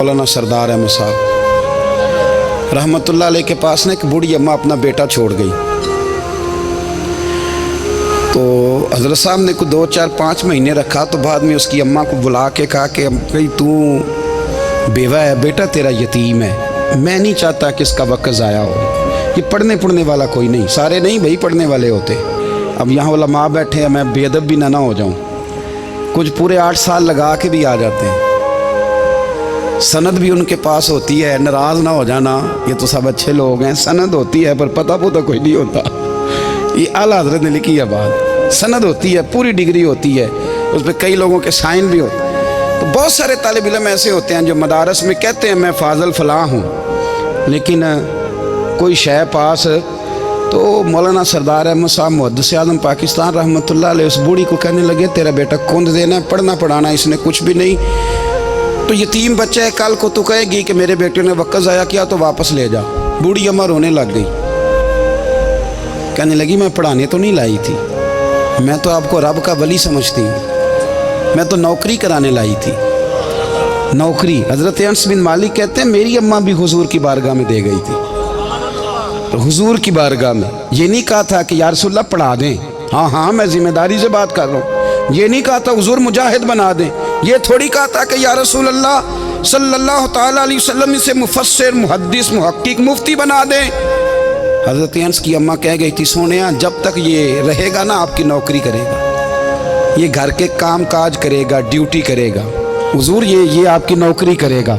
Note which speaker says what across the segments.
Speaker 1: मौलाना सरदार अहमद साहब रहमतुल्लाह अलैह के पास ना एक बूढ़ी अम्मा अपना बेटा छोड़ गई। तो हज़रत साहब ने कुछ 2, 4, 5 महीने रखा। तो बाद में उसकी अम्मा को बुला के कहा कि भाई तू बेवा है, बेटा तेरा यतीम है, मैं नहीं चाहता कि इसका वक्त ज़ाया हो। ये पढ़ने वाला कोई नहीं, सारे नहीं भाई पढ़ने वाले होते। अब यहाँ उलमा बैठे हैं, मैं बेअदब भी ना हो जाऊँ। कुछ पूरे 8 साल लगा के भी आ जाते हैं, सनद भी उनके पास होती है। नाराज़ ना हो जाना, ये तो सब अच्छे लोग हैं। सनद होती है पर पता कोई नहीं होता। ये आला हज़रत ने लिखी है बात। सनद होती है, पूरी डिग्री होती है, उस पर कई लोगों के साइन भी होते हैं। तो बहुत सारे तालिब इल्म ऐसे होते हैं जो मदारस में कहते हैं मैं फाजल फलां हूँ, लेकिन कोई शय पास। तो मौलाना सरदार अहमद साहब मुहद्दिस आज़म पाकिस्तान रहमतुल्लाह अलैह उस बूढ़ी को कहने लगे तेरा बेटा कुंद देना है, पढ़ना पढ़ाना इसने कुछ भी नहीं, तो यतीम बच्चा है, कल को तू कहेगी कि मेरे बेटे ने वक्त ज़ाया किया तो वापस ले जा। बूढ़ी अम्मा रोने लग गई, कहने लगी मैं पढ़ाने तो नहीं लाई थी, मैं तो आपको रब का वली समझती हूँ, मैं तो नौकरी कराने लाई थी। नौकरी हज़रत अनस बिन मालिक कहते हैं मेरी अम्मा भी हुजूर की बारगाह में दे गई थी। तो हुजूर की बारगाह में ये नहीं कहा था कि या रसूलल्लाह पढ़ा दें, हाँ मैं जिम्मेदारी से बात कर रहा हूँ। ये नहीं कहा था हुजूर मुजाहिद बना दें, ये थोड़ी कहा था कि या रसूलल्लाह सल्लल्लाहु तआला अलैहि वसल्लम से मुफस्सिर मुहद्दिस मुहक्किक मुफ्ती बना दें। हज़रत अनस की अम्मा कह गई थी सोनिया जब तक ये रहेगा ना आपकी नौकरी करेगा, ये घर के काम काज करेगा, ड्यूटी करेगा, हुजूर ये आपकी नौकरी करेगा।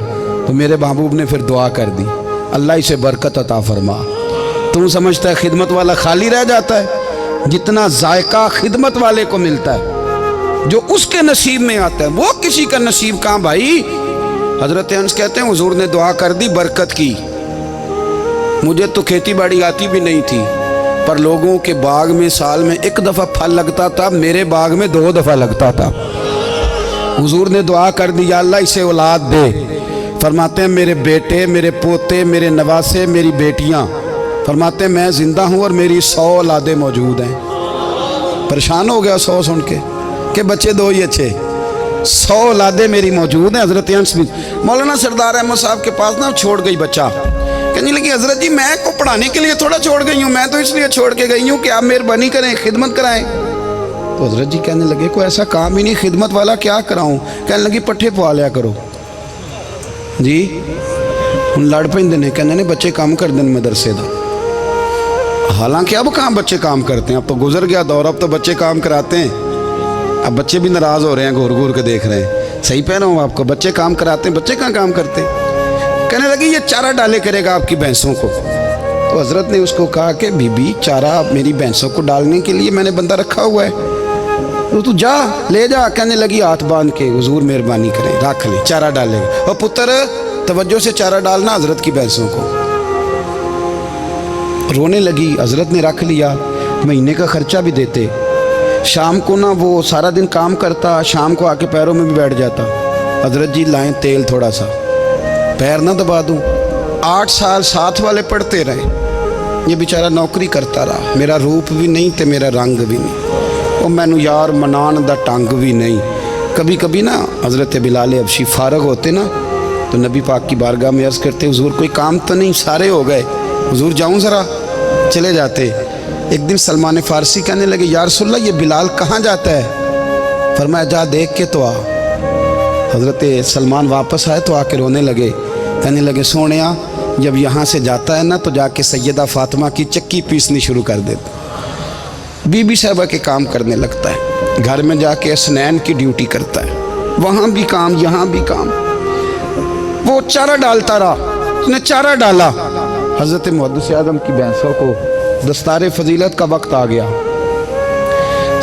Speaker 1: तो मेरे महबूब ने फिर दुआ कर दी, अल्लाह इसे बरकत अता फरमा। तुम समझता है खिदमत वाला खाली रह जाता है? जितना जायका खिदमत वाले को मिलता है, जो उसके नसीब में आता है, वो किसी का नसीब कहाँ भाई। हज़रत अनस कहते हैं हुजूर ने दुआ कर दी बरकत की। मुझे तो खेती बाड़ी आती भी नहीं थी, पर लोगों के बाग में साल में 1 दफ़ा फल लगता था, मेरे बाग में 2 दफ़ा लगता था। हुजूर ने दुआ कर दी या अल्लाह इसे औलाद दे। फरमाते हैं मेरे बेटे, मेरे पोते, मेरे नवासे, मेरी बेटियां, फरमाते हैं मैं ज़िंदा हूँ और मेरी 100 औलादें मौजूद हैं। परेशान हो गया 100 सुन के बच्चे 2 ही अच्छे, 100 औलादें मेरी मौजूद हैं। हज़रत अनस बिन मौलाना सरदार अहमद साहब के पास ना छोड़ गई बच्चा, कहने लगी हज़रत जी मैं को पढ़ाने के लिए थोड़ा छोड़ गई हूँ, मैं तो इसलिए छोड़ के गई हूँ कि आप मेहरबानी करें, खिदमत कराएं। तो हज़रत जी कहने लगे कोई ऐसा काम ही नहीं, खिदमत वाला क्या कराऊँ। कहने लगी पट्ठे पवा लिया करो जी। हम लड़ पेंदे ने, कहने ने बच्चे काम कर दें मदरसे का। हालांकि अब कहाँ बच्चे काम करते हैं, अब तो गुजर गया दौर, अब तो बच्चे काम कराते हैं। अब बच्चे भी नाराज़ हो रहे हैं, घूर घूर के देख रहे हैं। सही कह रहा हूँ आपको, बच्चे काम कराते हैं, बच्चे कहाँ काम करते हैं। कहने लगी ये चारा डाले करेगा आपकी भैंसों को। तो हज़रत ने उसको कहा कि बीबी चारा मेरी भैंसों को डालने के लिए मैंने बंदा रखा हुआ है, तो तू जा ले जा। कहने लगी हाथ बांध के हुजूर मेहरबानी करें रख ले, चारा डालेगा। और पुत्र तवज्जो से चारा डालना हज़रत की भैंसों को। रोने लगी, हज़रत ने रख लिया, महीने का खर्चा भी देते। शाम को ना वो सारा दिन काम करता, शाम को आके पैरों में भी बैठ जाता। हज़रत जी लाएं तेल थोड़ा सा, पैर ना दबा दूँ। 8 साल साथ वाले पढ़ते रहे, ये बेचारा नौकरी करता रहा। मेरा रूप भी नहीं ते मेरा रंग भी नहीं, और मैनू यार मनान दा टंग भी नहीं। कभी कभी ना हज़रत बिलाल हबशी फारग होते ना, तो नबी पाक की बारगाह में अर्ज़ करते हुजूर कोई काम तो नहीं, सारे हो गए, हुजूर जाऊँ ज़रा, चले जाते। एक दिन सलमान फ़ारसी कहने लगे या रसूलल्लाह ये बिलाल कहाँ जाता है। फरमाया जा देख के तो आ। हज़रत सलमान वापस आए तो आके रोने लगे, कहने लगे सोनिया जब यहाँ से जाता है ना तो जाके सैयदा फ़ातिमा की चक्की पीसनी शुरू कर देता। बीबी साहबा के काम करने लगता है, घर में जाके स्नैन की ड्यूटी करता है, वहाँ भी काम यहाँ भी काम। वो चारा डालता रहा, उसने चारा डाला। हज़रत मुहद्दिस आज़म की भैंसों को दस्तार फजीलत का वक्त आ गया,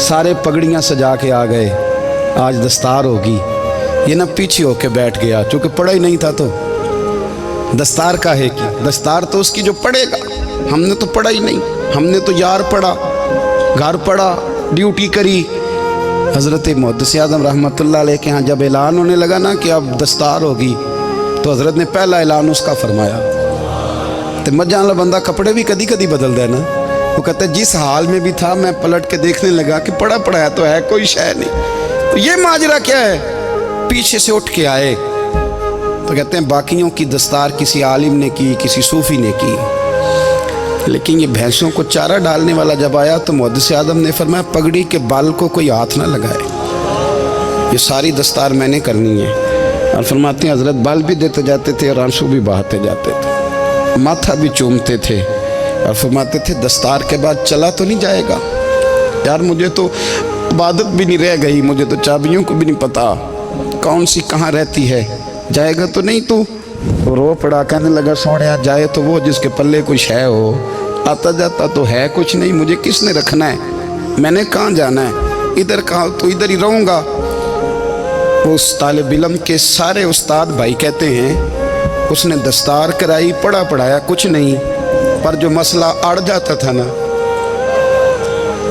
Speaker 1: सारे पगड़ियाँ सजा के आ गए, आज दस्तार होगी। ये ना पीछे होके बैठ गया, चूँकि पढ़ा ही नहीं था तो दस्तार का है कि दस्तार तो उसकी जो पढ़ेगा, हमने तो पढ़ा ही नहीं, हमने तो यार पढ़ा, घर पढ़ा, ड्यूटी करी। हज़रत मुहद्दिस आज़म रहमतुल्लाह अलैह के यहाँ जब ऐलान होने लगा ना कि अब दस्तार होगी, तो हज़रत ने पहला ऐलान उसका फरमाया। तो मजा वाला बंदा कपड़े भी कदी कदी बदल देना। वो कहता है जिस हाल में भी था मैं पलट के देखने लगा कि पड़ा पड़ा तो है, कोई शय नहीं। तो ये माजरा क्या है। पीछे से उठ के आए تو کہتے ہیں باقیوں کی دستار کسی عالم نے کی, کسی صوفی نے کی, لیکن یہ بھینسوں کو چارہ ڈالنے والا جب آیا تو محدث اعظم نے فرمایا پگڑی کے بال کو کوئی ہاتھ نہ لگائے, یہ ساری دستار میں نے کرنی ہے. اور فرماتے ہیں حضرت بال بھی دیتے جاتے تھے اور آنسو بھی بہاتے جاتے تھے, ماتھا بھی چومتے تھے اور فرماتے تھے دستار کے بعد چلا تو نہیں جائے گا یار, مجھے تو عبادت بھی نہیں رہ گئی, مجھے تو چابیوں کو بھی نہیں پتا کون سی کہاں رہتی ہے, جائے گا تو نہیں تو رو پڑا, کہنے لگا سوڑیا جائے تو وہ جس کے پلے کچھ ہے ہو, آتا جاتا تو ہے کچھ نہیں, مجھے کس نے رکھنا ہے, میں نے کہاں جانا ہے, ادھر کہاں تو ادھر ہی رہوں گا. اس طالب علم کے سارے استاد بھائی کہتے ہیں اس نے دستار کرائی, پڑھا پڑھایا کچھ نہیں, پر جو مسئلہ اڑ جاتا تھا نا,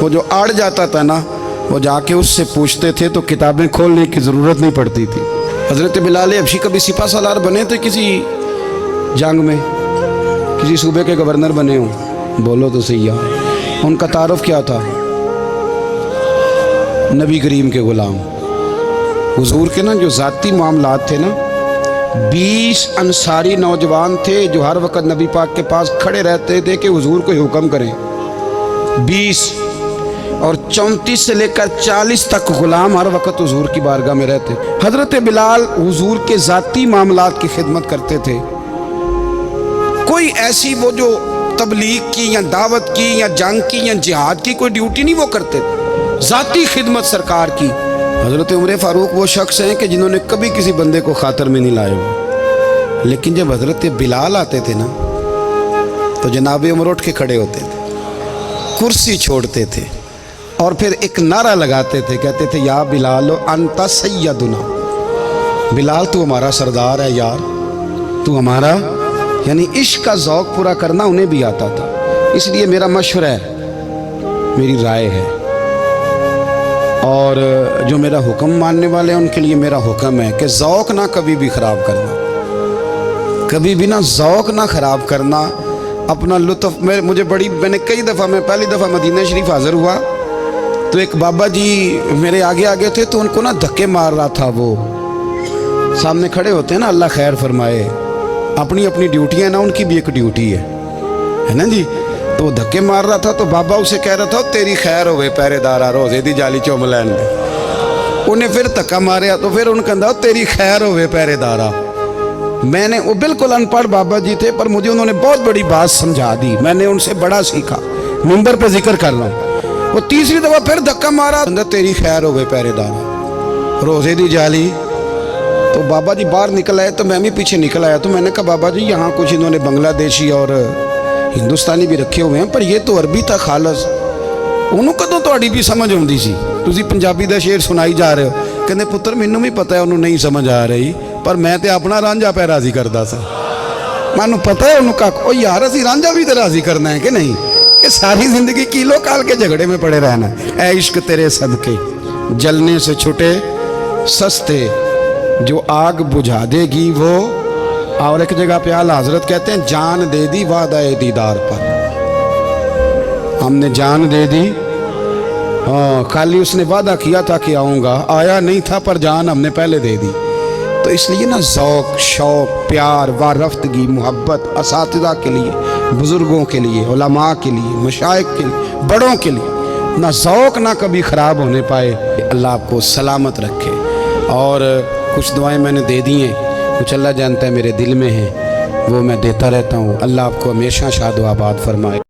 Speaker 1: وہ جو اڑ جاتا تھا نا, وہ جا کے اس سے پوچھتے تھے تو کتابیں کھولنے کی ضرورت نہیں پڑتی تھی. حضرت بلال حبشی کبھی سپاہ سالار بنے تھے کسی جنگ میں, کسی صوبے کے گورنر بنے ہوں, بولو تو صحیح ہے. ان کا تعارف کیا تھا؟ نبی کریم کے غلام. حضور کے نا جو ذاتی معاملات تھے نا, 20 انصاری نوجوان تھے جو ہر وقت نبی پاک کے پاس کھڑے رہتے تھے کہ حضور کو حکم کریں, 20, اور 34 سے لے کر 40 تک غلام ہر وقت حضور کی بارگاہ میں رہتے. حضرت بلال حضور کے ذاتی معاملات کی خدمت کرتے تھے, کوئی ایسی وہ جو تبلیغ کی یا دعوت کی یا جنگ کی یا جہاد کی کوئی ڈیوٹی نہیں وہ کرتے تھے, ذاتی خدمت سرکار کی. حضرت عمر فاروق وہ شخص ہیں کہ جنہوں نے کبھی کسی بندے کو خاطر میں نہیں لائے ہوئے, لیکن جب حضرت بلال آتے تھے نا تو جناب عمر اٹھ کے کھڑے ہوتے تھے, کرسی چھوڑتے تھے اور پھر ایک نعرہ لگاتے تھے, کہتے تھے یا بلال انت سیدنا, بلال تو ہمارا سردار ہے یار, تو ہمارا. یعنی عشق کا ذوق پورا کرنا انہیں بھی آتا تھا. اس لیے میرا مشورہ ہے, میری رائے ہے, اور جو میرا حکم ماننے والے ہیں ان کے لیے میرا حکم ہے کہ ذوق نہ کبھی بھی خراب کرنا, کبھی بھی نہ ذوق نہ خراب کرنا, اپنا لطف. میں نے کئی دفعہ, میں پہلی دفعہ مدینہ شریف حاضر ہوا تو ایک بابا جی میرے آگے آگے تھے, تو ان کو نا دھکے مار رہا تھا, وہ سامنے کھڑے ہوتے ہیں نا, اللہ خیر فرمائے, اپنی اپنی ڈیوٹیاں نا, ان کی بھی ایک ڈیوٹی ہے نا جی. تو وہ دھکے مار رہا تھا تو بابا اسے کہہ رہا تھا تیری خیر ہوئے پہرے دارا روزے دی جالی چوم لین دے, انہیں پھر دھکا ماریا تو پھر ان کہا تیری خیر ہوئے پہرے دارا. میں نے, وہ بالکل ان پڑھ بابا جی تھے پر مجھے انہوں نے بہت بڑی بات سمجھا دی, میں نے ان سے بڑا سیکھا, منبر پہ ذکر کر رہا ہوں. وہ تیسری دفعہ پھر دھکا مارا, تیری خیر ہوئے پہرے دارا روزے دی جالی. تو بابا جی باہر نکل آئے تو میں بھی پیچھے نکل آیا, تو میں نے کہا بابا جی یہاں کچھ انہوں نے بنگلہ دیشی اور ہندوستانی بھی رکھے ہوئے ہیں, پر یہ تو عربی تھا خالص, انہوں کدوں تہاڈی بھی سمجھ آتی سی, تسی پنجابی دا شعر سنائی جا رہے ہو. کہنے پتر مینوں بھی پتہ ہے انہوں نہیں سمجھ آ رہی, پر میں تے اپنا رانجھا پہ راضی کردا سا, مینوں پتہ ہے انہوں کا او یار اسی رانجھا بھی تے راضی کرنا ہے کہ نہیں, کہ ساری زندگی کیلو کال کے جھگڑے میں پڑے رہنا. اے عشق تیرے صدقے جلنے سے چھٹے سستے, جو آگ بجھا دے گی وہ. اور ایک جگہ پہ اعلیٰ حضرت کہتے ہیں جان دے دی وعدہ دیدار پر, ہم نے جان دے دی, خالی اس نے وعدہ کیا تھا کہ آؤں گا, آیا نہیں تھا, پر جان ہم نے پہلے دے دی. تو اس لیے نا ذوق, شوق, پیار, وارفتگی, محبت اساتذہ کے لیے, بزرگوں کے لیے, علماء کے لیے, مشائخ کے لیے, بڑوں کے لیے نہ ذوق نہ کبھی خراب ہونے پائے. اللہ آپ کو سلامت رکھے. اور کچھ دعائیں میں نے دے دی ہیں, کچھ اللہ جانتا ہے میرے دل میں ہیں, وہ میں دیتا رہتا ہوں. اللہ آپ کو ہمیشہ شاد و آباد فرمائے.